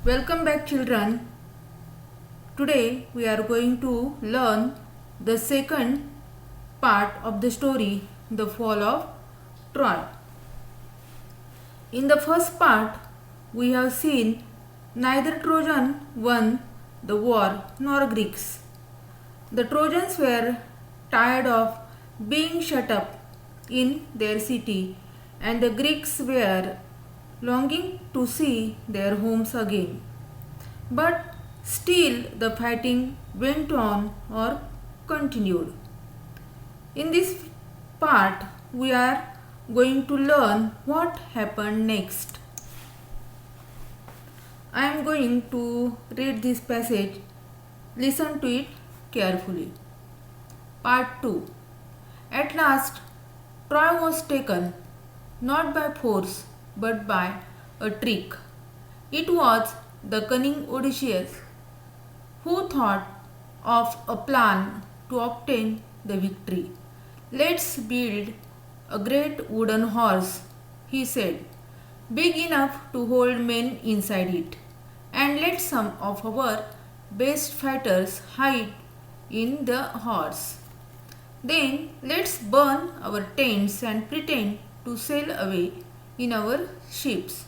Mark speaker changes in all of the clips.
Speaker 1: Welcome back, children. Today we are going to learn the second part of the story, The Fall of Troy. In the first part, we have seen neither Trojan won the war nor Greeks. The Trojans were tired of being shut up in their city, and the Greeks were longing to see their homes again. But still, the fighting went on or continued. In this part, we are going to learn what happened next. I am going to read this passage. Listen to it carefully. Part 2. At last, Troy was taken, not by force but by a trick. It was the cunning Odysseus who thought of a plan to obtain the victory. Let's build a great wooden horse, he said, big enough to hold men inside it, and let some of our best fighters hide in the horse. Then let's burn our tents and pretend to sail away in our ships.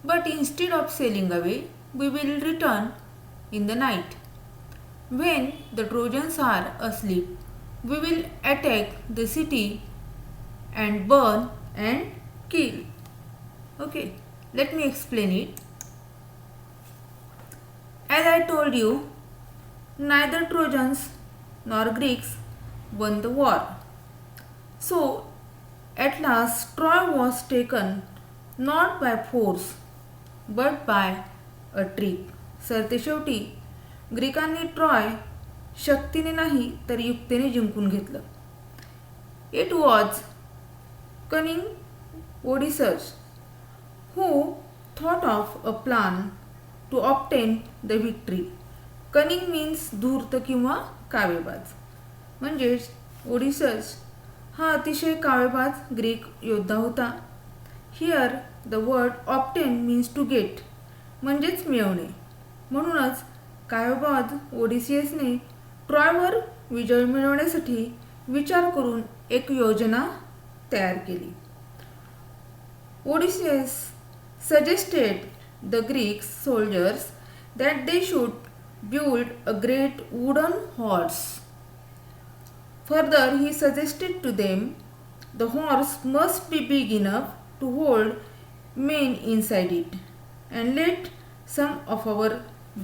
Speaker 1: But instead of sailing away, we will return in the night. When the Trojans are asleep, we will attack the city and burn and kill. Okay, let me explain it. As I told you, neither Trojans nor Greeks won the war. So, at last Troy was taken not by force but by a trick. सरतेशेवटी ग्रीकांनी Troy शक्तीने नाही तर युक्तीने जिंकून घेतलं. It was cunning Odysseus who thought of a plan to obtain the victory. कनिंग means धूर्त किंवा कावेबाज. म्हणजेच ओडिसस हा अतिशय कावेबाज ग्रीक योद्धा होता. Here the word obtain means to get म्हणजेच मिळवणे. म्हणूनच कावेबाज ओडिसियसने ट्रॉयवर विजय मिळवण्यासाठी विचार करून एक योजना तयार केली. Odysseus suggested the Greek soldiers that they should build a great wooden horse. Further, he suggested to them the horse must be big enough to hold men inside it, and let some of our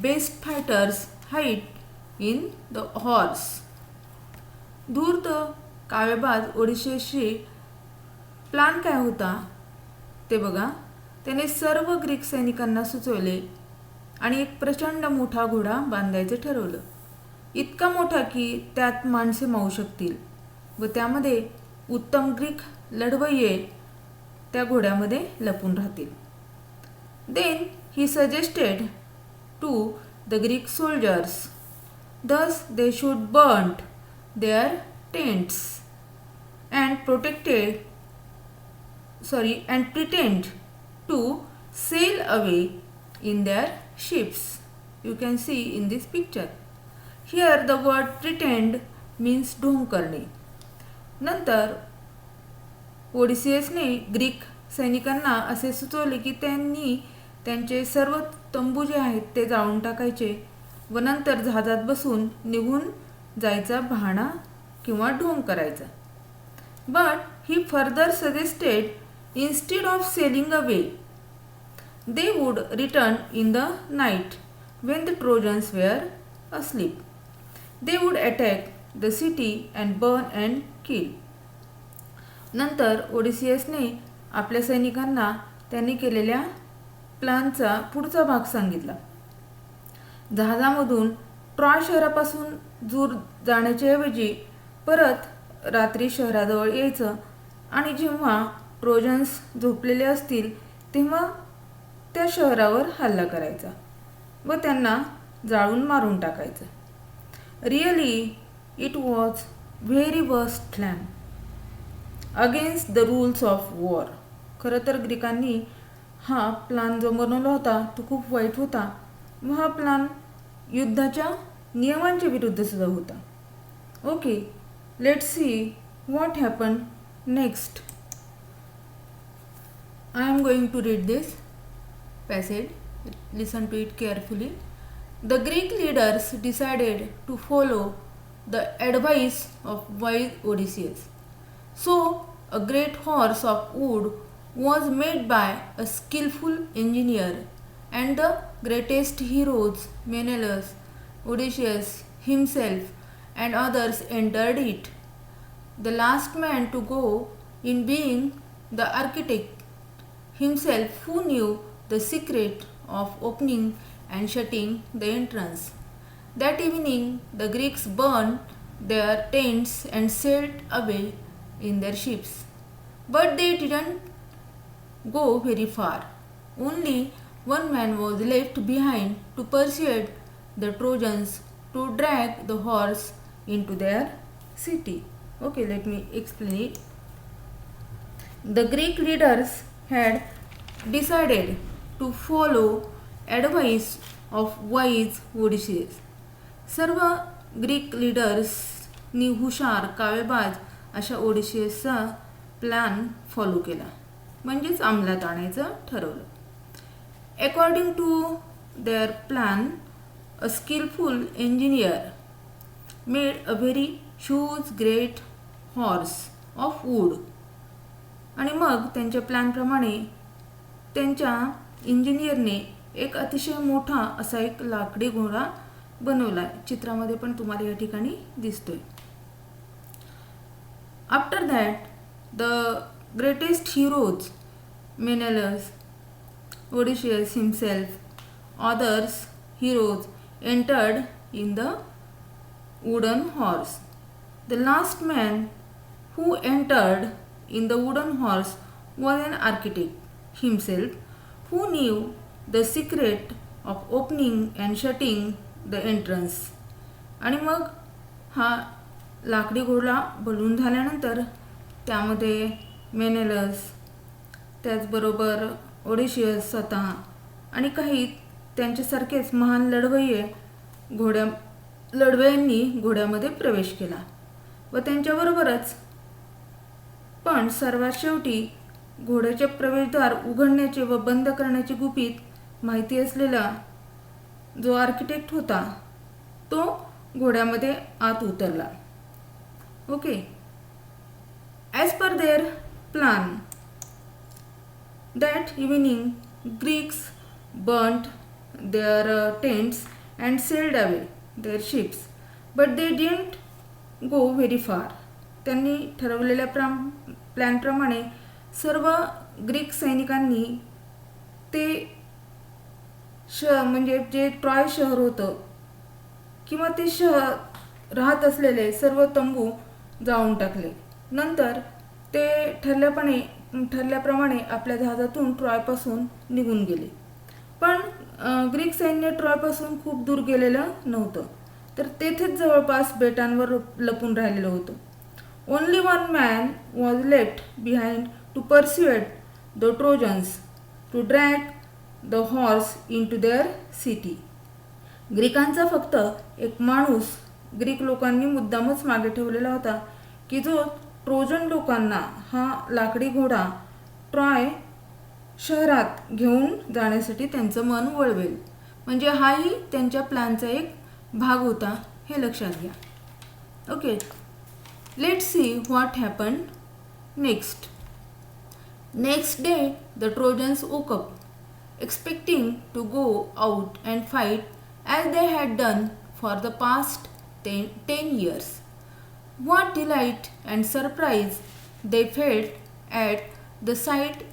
Speaker 1: best fighters hide in the horse. धूर्त कावेबाज ओडिशेसची plan काय होता ते बघा. त्याने सर्व Greek सैनिकांना सुचवले आणि एक प्रचंड मोठा घोडा बांधायचे ठरवलं. इतका मोठा की त्यात माणसे मावू शकतील व त्यामध्ये उत्तम ग्रीक लढवय्ये त्या घोड्यामध्ये लपून राहतील. Then he suggested to the Greek soldiers thus they should burn their tents and pretend to sail away in their ships. You can see in this picture. Here the word pretend means ढोंग करणे. नंतर ओडिसियसने Greek सैनिकांना असे सुचवले की त्यांनी त्यांचे सर्व तंबू जे आहेत ते जाळून टाकायचे व नंतर जहाजात बसून निघून जायचा बहाणा किंवा ढोंग करायचा. But he further suggested instead of sailing away, they would return in the night when the Trojans were asleep. They would attack the city and burn and kill. नंतर ओडिसियसने आपल्या सैनिकांना त्यांनी केलेल्या प्लॅनचा पुढचा भाग सांगितला. जहाजामधून ट्रॉय शहरापासून दूर जाण्याच्या ऐवजी परत रात्री शहराजवळ यायचं आणि जेव्हा ट्रोजन्स झोपलेले असतील तेव्हा त्या शहरावर हल्ला करायचा व त्यांना जाळून मारून टाकायचं. Really it was very worst plan against the rules of war. खरं तर ग्रीकांनी हा प्लान जो बनवला होता तो खूप वाईट होता व हा प्लान युद्धाच्या नियमांच्या विरुद्ध सुद्धा होता. Okay, let's see what happen next. I am going to read this passage. Listen to it carefully. The Greek leaders decided to follow the advice of wise Odysseus. So, a great horse of wood was made by a skillful engineer, and the greatest heroes, Menelaus, Odysseus himself, and others entered it. The last man to go in being the architect himself, who knew the secret of opening and shutting the entrance. That evening the Greeks burned their tents and sailed away in their ships. But they didn't go very far. Only one man was left behind to persuade the Trojans to drag the horse into their city. Okay, let me explain it. The Greek leaders had decided to follow advice of wise Odysseus. सर्व Greek लीडर्सनी हुशार कावेबाज अशा ओडिशियसचा plan follow केला, म्हणजेच अंमलात आणायचं ठरवलं. According to their plan, a skillful engineer made a very huge great horse of wood. आणि मग त्यांच्या प्लॅनप्रमाणे त्यांच्या इंजिनियरने एक अतिशय मोठा असा एक लाकडी घोडा बनवला. चित्रामध्ये पण तुम्हाला या ठिकाणी दिसतोय. After that the greatest heroes, Menelaus, Odysseus himself, others heroes entered in the wooden horse. The last man who entered in the wooden horse was an architect himself, who knew the secret of opening and shutting the entrance. आणि मग हा लाकडी घोडा बनवून झाल्यानंतर त्यामध्ये मेनेलस, त्याचबरोबर ओडिशियस स्वतः आणि काही त्यांच्यासारखेच महान लढवय्यांनी घोड्यामध्ये प्रवेश केला व त्यांच्याबरोबरच पण सर्वात शेवटी घोड्याचे प्रवेशद्वार उघडण्याचे व बंद करण्याचे गुपित माहिती असलेला जो आर्किटेक्ट होता तो घोड्यामध्ये आत उतरला. Okay, as per their plan, that evening Greeks burned their tents and sailed away their ships, but they didn't go very far. त्यांनी ठरवलेल्या प्लॅनप्रमाणे सर्व ग्रीक सैनिकांनी ते म्हणजे जे ट्रॉय शहर होतं किंवा ते शहर राहत असलेले सर्व तंबू जाळून टाकले. नंतर ते ठरल्याप्रमाणे आपल्या जहाजातून ट्रॉयपासून निघून गेले. पण ग्रीक सैन्य ट्रॉयपासून खूप दूर गेलेलं नव्हतं, तर तेथेच जवळपास बेटांवर लपून राहिलेलं होतं. Only one man was left behind to persuade the Trojans to drag the horse into their city. ग्रीकांचा फक्त एक माणूस ग्रीक लोकांनी मुद्दामच मागे ठेवलेला होता की जो ट्रोजन लोकांना हा लाकडी घोडा ट्रॉय शहरात घेऊन जाण्यासाठी त्यांचं मन वळवेल. म्हणजे हाही त्यांच्या प्लॅनचा एक भाग होता, हे लक्षात घ्या. Okay, let's see what happen next. Next day the trojans woke up, expecting to go out and fight as they had done for the past 10 years. What delight and surprise they felt at the sight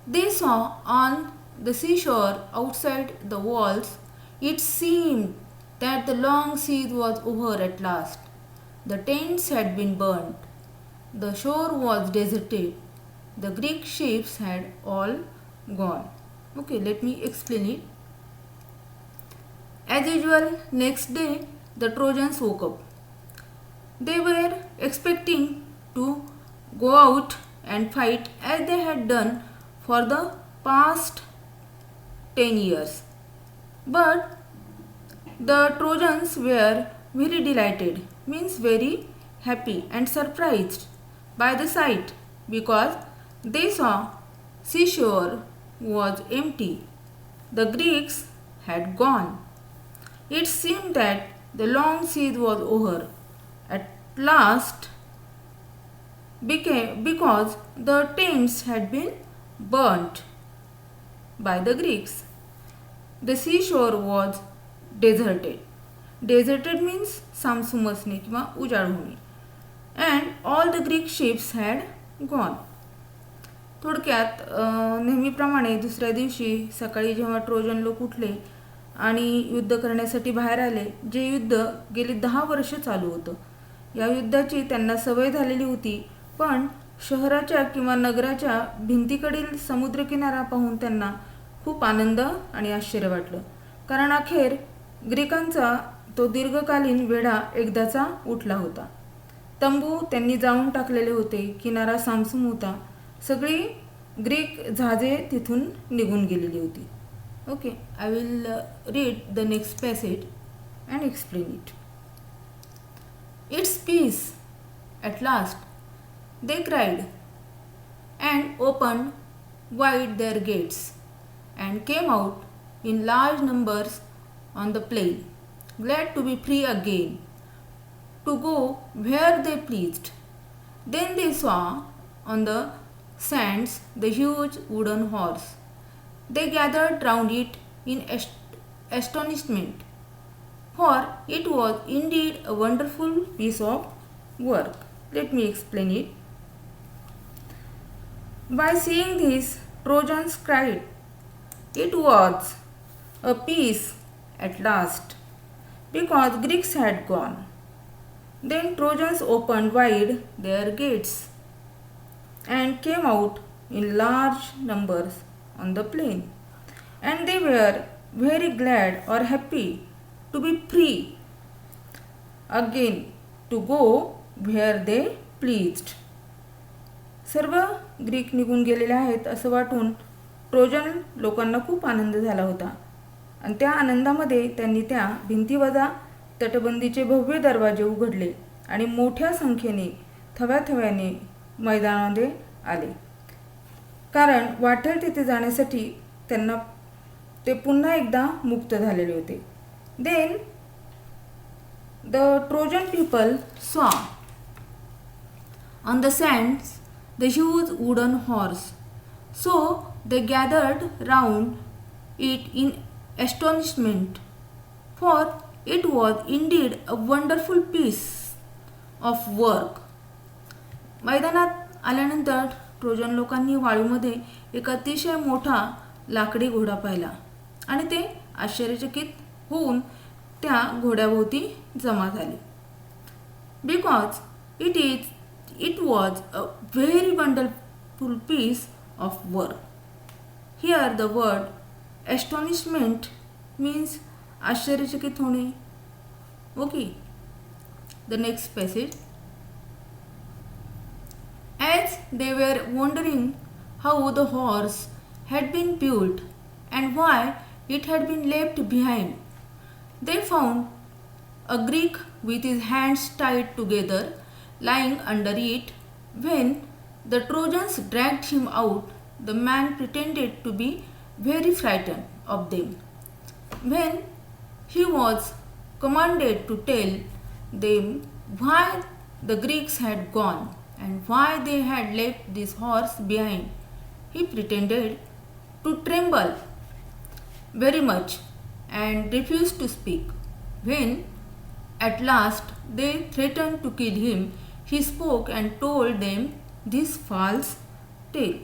Speaker 1: they saw on the seashore outside the walls. It seemed that the long siege was over at last. The tents had been burnt. The shore was deserted. The Greek ships had all gone. Okay, let me explain it. As usual, next day the Trojans woke up. They were expecting to go out and fight as they had done for the past 10 years. But the Trojans were very delighted, means very happy and surprised by the sight, because they saw seashore was empty. The Greeks had gone. It seemed that the long siege was over at last, because the tents had been burnt by the Greeks. The seashore was deserted. Deserted means सामसूम असणे किंवा उजाड होणे. And all the Greek ships had gone. थोडक्यात नेहमीप्रमाणे दुसऱ्या दिवशी सकाळी जेव्हा ट्रोजन लोक उठले आणि युद्ध करण्यासाठी बाहेर आले, जे युद्ध गेली 10 वर्ष चालू होतं, या युद्धाची त्यांना सवय झालेली होती, पण शहराच्या किंवा नगराच्या भिंतीकडील समुद्रकिनारा पाहून त्यांना खूप आनंद आणि आश्चर्य वाटलं, कारण अखेर ग्रीकांचा तो दीर्घकालीन वेढा एकदाचा उठला होता. तंबू त्यांनी जाळून टाकलेले होते, किनारा सामसूम होता, सगळी ग्रीक जहाजे तिथून निघून गेलेली होती. Okay, I will read the next passage and explain it. It's peace at last, they cried, and opened wide their gates, and came out in large numbers on the plain, glad to be free again, to go where they pleased. Then they saw on the sands the huge wooden horse. They gathered round it in astonishment, for it was indeed a wonderful piece of work. Let me explain it. By seeing this, Trojans cried, "It was a peace at last," because Greeks had gone. Then Trojans opened wide their gates and came out in large numbers on the plain, and they were very glad or happy to be free again, to go where they pleased. सर्व Greek निघून गेलेले आहेत असं वाटून Trojan लोकांना खूप आनंद झाला होता, आणि त्या आनंदामध्ये त्यांनी त्या भिंतीवजा तटबंदीचे भव्य दरवाजे उघडले आणि मोठ्या संख्येने थव्याथव्याने मैदानामध्ये आले, कारण वाटेल तिथे जाण्यासाठी त्यांना ते पुन्हा एकदा मुक्त झालेले होते. देन द ट्रोजन पीपल सॉ on the sands the huge wooden horse, so they gathered round it in astonishment, for it was indeed a wonderful piece of work. मैदानात आल्यानंतर ट्रोजन लोकांनी वाळूमध्ये एक अतिशय मोठा लाकडी घोडा पाहिला, आणि ते आश्चर्यचकित होऊन त्या घोड्याभोवती जमा झाले, because it was a very wonderful piece of work. Here the word astonishment means आश्चर्यचकित होणे. Okay, the next passage. As they were wondering how the horse had been built and why it had been left behind, they found a Greek with his hands tied together lying under it. When the Trojans dragged him out, the man pretended to be very frightened of them. When he was commanded to tell them why the Greeks had gone and why they had left this horse behind, he pretended to tremble very much and refused to speak. When at last they threatened to kill him, he spoke and told them this false tale.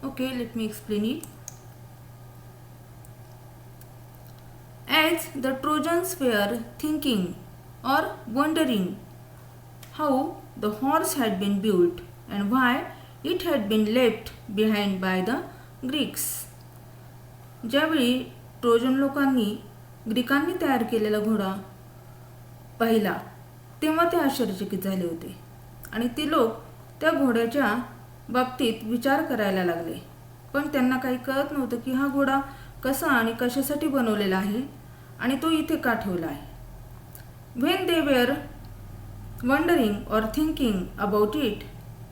Speaker 1: Okay, let me explain it. As the Trojans were thinking or wondering how the horse had been built and why it had been left behind by the Greeks, ज्यावेळी Trojan लोकांनी ग्रीकांनी तयार केलेला घोडा पाहिला, तेव्हा ते आश्चर्यचकित झाले होते, आणि ते लोक त्या घोड्याच्या बाबतीत विचार करायला लागले, पण त्यांना काही कळत नव्हतं की हा घोडा कसा आणि कशासाठी बनवलेला आहे आणि तो इथे का ठेवला आहे. When they were wondering or thinking about it,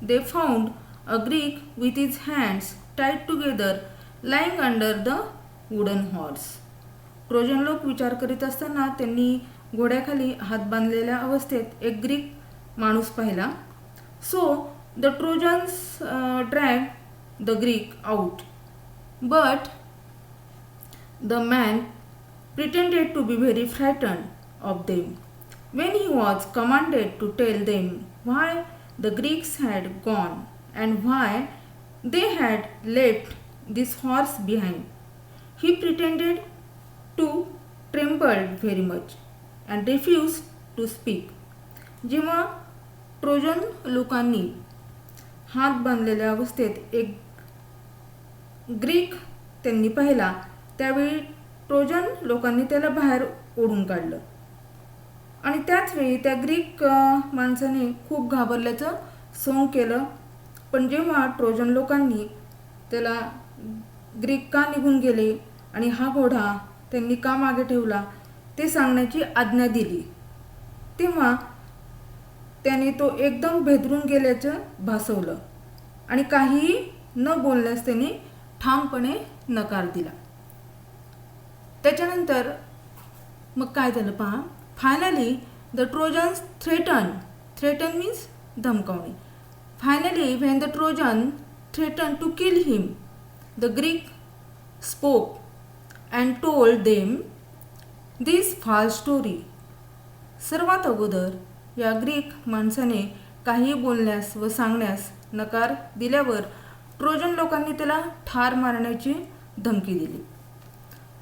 Speaker 1: they found a Greek with his hands tied together lying under the wooden horse. Trojan लोक विचार करीत असताना त्यांनी घोड्याखाली हात बांधलेल्या अवस्थेत एक ग्रीक माणूस पाहिला. So the trojans drag the Greek out, but the man pretended to be very frightened of them. When he was commanded to tell them why the Greeks had gone and why they had left this horse behind, he pretended to tremble very much and refused to speak. जेव्हा Trojan लोकांनी हात बांधलेल्या अवस्थेत एक Greek त्यांनी पाहिला, त्यावेळी Trojan लोकांनी त्याला बाहेर ओढून काढलं आणि त्याच वेळी त्या ग्रीक माणसाने खूप घाबरल्याचं सोंग केलं. पण जेव्हा ट्रोजन लोकांनी त्याला ग्रीक का निघून गेले आणि हा घोडा त्यांनी का मागे ठेवला ते सांगण्याची आज्ञा दिली, तेव्हा त्याने तो एकदम भेदरून गेल्याचं भासवलं आणि काहीही न बोलण्यास त्याने ठामपणे नकार दिला. त्याच्यानंतर मग काय झालं पहा. Finally the Trojans threaten means धमकावणे. Finally when the Trojan threaten to kill him, the Greek spoke and told them this false story. सर्वात अगोदर या ग्रीक माणसाने काही बोलण्यास व सांगण्यास नकार दिल्यावर ट्रोजन लोकांनी त्याला ठार मारण्याची धमकी दिली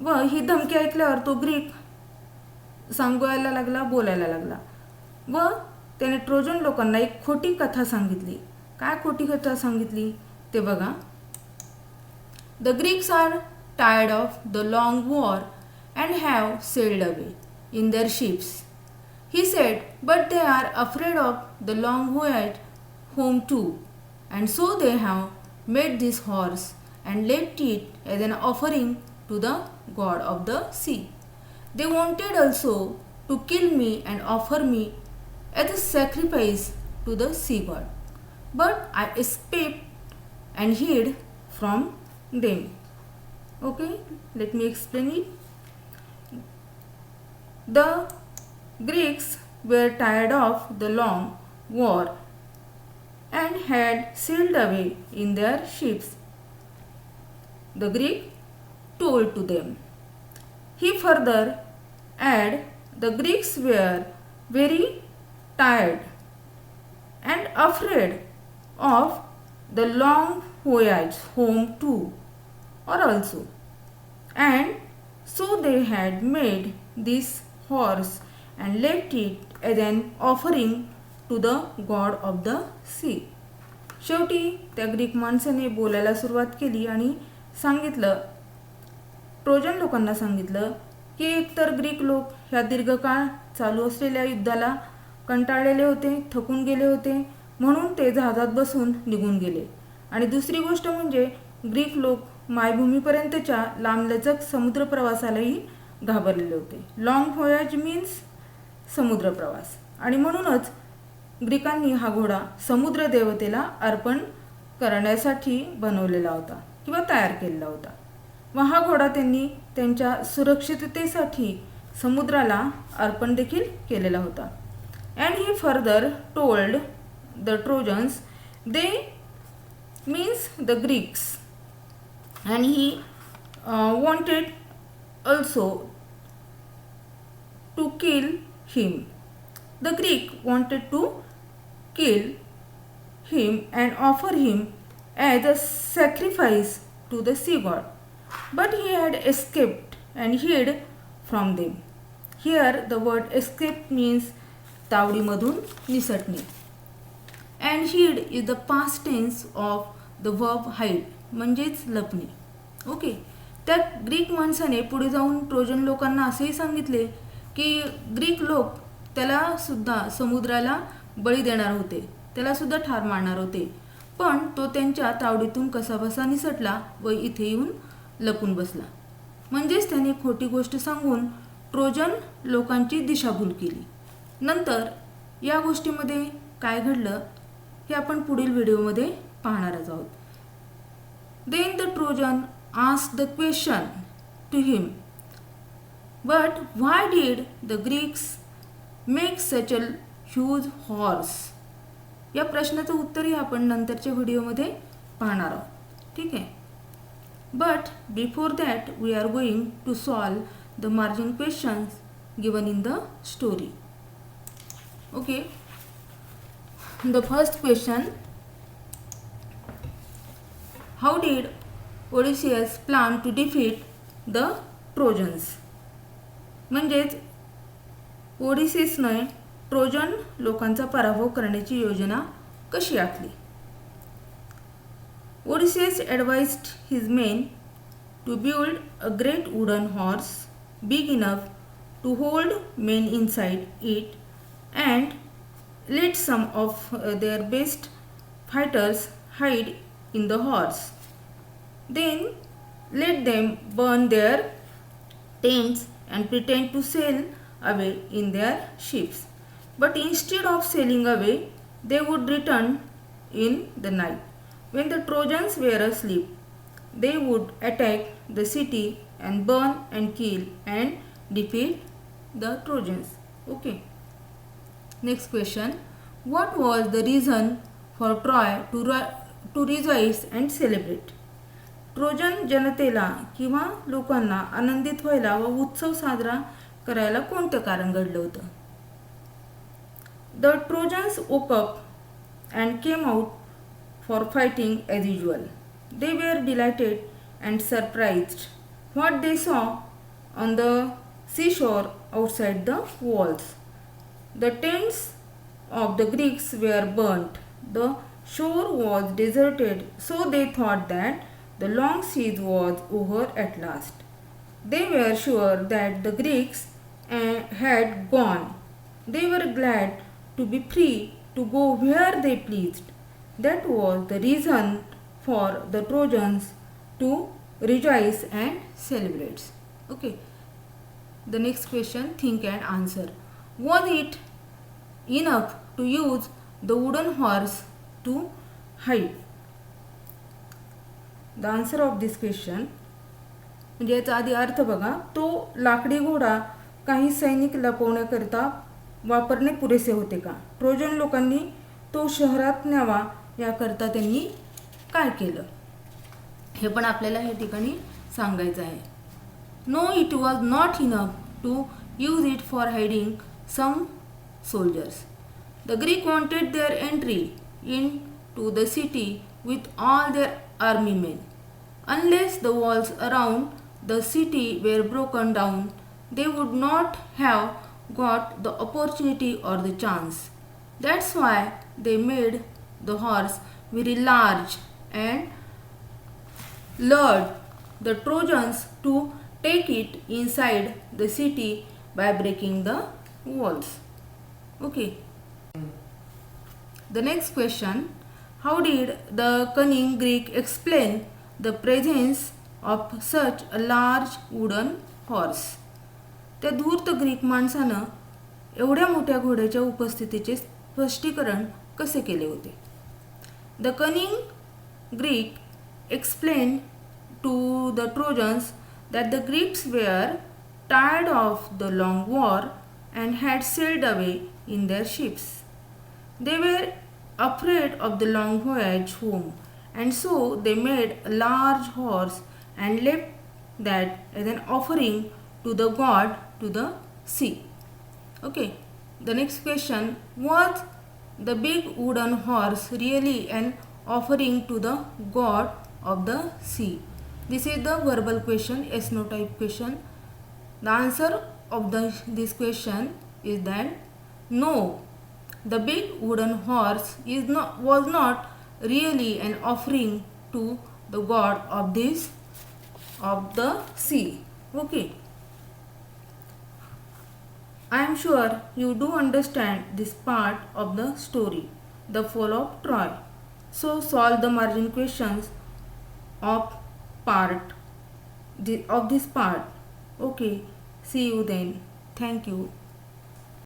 Speaker 1: व ही धमकी ऐकल्यावर तो ग्रीक सांगायला लागला, बोलायला लागला व त्याने ट्रोजन लोकांना एक खोटी कथा सांगितली. काय खोटी कथा सांगितली ते बघा. The Greeks are tired of the long war and have sailed away in their ships. He said, but they are afraid of the long voyage home too, and so they have made this horse and left it as an offering to the god of the sea. They wanted also to kill me and offer me as a sacrifice to the sea god, but I escaped and hid from them. Okay, let me explain it. The Greeks were tired of the long war and had sailed away in their ships. The Greek told to them. He further add, the Greeks were very tired and afraid of the long voyage home too, or also, and so they had made this horse and left it as an offering to the god of the sea. शेवटी त्या Greek माणसाने बोलायला सुरुवात केली आणि सांगितलं, Trojan लोकांना सांगितलं की एकतर ग्रीक लोक ह्या दीर्घकाळ चालू असलेल्या युद्धाला कंटाळलेले होते, थकून गेले होते, म्हणून ते जहाजात बसून निघून गेले. आणि दुसरी गोष्ट म्हणजे ग्रीक लोक मायभूमीपर्यंतच्या लांबलचक समुद्र प्रवासालाही घाबरलेले होते. लॉंग व्होयाज मीन्स समुद्र प्रवास, आणि म्हणूनच ग्रीकांनी हा घोडा समुद्र देवतेला अर्पण करण्यासाठी बनवलेला होता किंवा तयार केलेला होता व हा घोडा त्यांनी त्यांच्या सुरक्षिततेसाठी समुद्राला अर्पण देखील केलेला होता. And he further told the Trojans, they means the Greeks, and he wanted also to kill him. The Greek wanted to kill him and offer him as a sacrifice to the sea god, but he had escaped and hid from them. Here the word escape means तावडीमधून निसटणे, and hid is the past tense of the verb hide, म्हणजेच लपणे. Okay, त्या Greek माणसाने पुढे जाऊन Trojan लोकांना असेही सांगितले की Greek लोक त्याला सुद्धा समुद्राला बळी देणार होते, त्याला सुद्धा ठार मारणार होते, पण तो त्यांच्या तावडीतून कसाबसा निसटला व इथे येऊन लपून बसला. म्हणजेच त्याने खोटी गोष्ट सांगून ट्रोजन लोकांची दिशाभूल केली. नंतर या गोष्टीमध्ये काय घडलं हे आपण पुढील व्हिडिओमध्ये पाहणारच आहोत. Then the Trojan asked the question to him, but why did the Greeks make such a huge horse? या प्रश्नाचं उत्तरही आपण नंतरच्या व्हिडिओमध्ये पाहणार आहोत. ठीक आहे. But before that we are going to solve the margin questions given in the story. Okay. The first question, how did Odysseus plan to defeat the Trojans? म्हणजेच ओडिसीसने ट्रोजन लोकांचा पराभव करण्याची योजना कशी आखली? Odysseus advised his men to build a great wooden horse big enough to hold men inside it and let some of their best fighters hide in the horse. Then let them burn their tents and pretend to sail away in their ships. But instead of sailing away, they would return in the night. When the Trojans were asleep, they would attack the city and burn and kill and defeat the Trojans. Okay. Next question. What was the reason for Troy to rejoice and celebrate? Trojan जनतेला किंवा लोकांना आनंदित व्हायला व उत्सव साजरा करायला कोणतं कारण घडलं होतं? The Trojans woke up and came out for fighting as usual. They were delighted and surprised what they saw on the seashore outside the walls. The tents of the Greeks were burnt. The shore was deserted, so they thought that the long siege was over at last. They were sure that the Greeks had gone. They were glad to be free to go where they pleased. That was the reason for the Trojans to rejoice and celebrate. Okay. The next question, think and answer. Was it enough to use the wooden horse to hide? The answer of this question, म्हणजे याचा आधी अर्थ बघा. तो लाकडी घोडा काही सैनिक लपवण्याकरिता वापरणे पुरेसे होते का? ट्रोजन लोकांनी तो शहरात न्यावा याकरता त्यांनी काय केलं हे पण आपल्याला या ठिकाणी सांगायचं आहे. No, it was not enough to use it for hiding some soldiers. The Greek wanted their entry into the city with all their army men. Unless the walls around the city were broken down, they would not have got the opportunity or the chance. That's why they made the horse very large and lured the Trojans to take it inside the city by breaking the walls. Okay. The next question, how did the cunning Greek explain the presence of such a large wooden horse? त्या धूर्त Greek माणसानं एवढ्या मोठ्या घोड्याच्या उपस्थितीचे स्पष्टीकरण कसे केले होते? The cunning Greek explained to the Trojans that the Greeks were tired of the long war and had sailed away in their ships. They were afraid of the long voyage home, and so they made a large horse and left that as an offering to the god to the sea. Okay. The next question, was the big wooden horse really an offering to the god of the sea? This is the verbal question, yes no type question. The answer of this question is that no, the big wooden horse was not really an offering to the god of the sea. Okay. I am sure you do understand this part of the story, the fall of Troy. So solve the margin questions of part of this part. Okay, see you then. Thank you.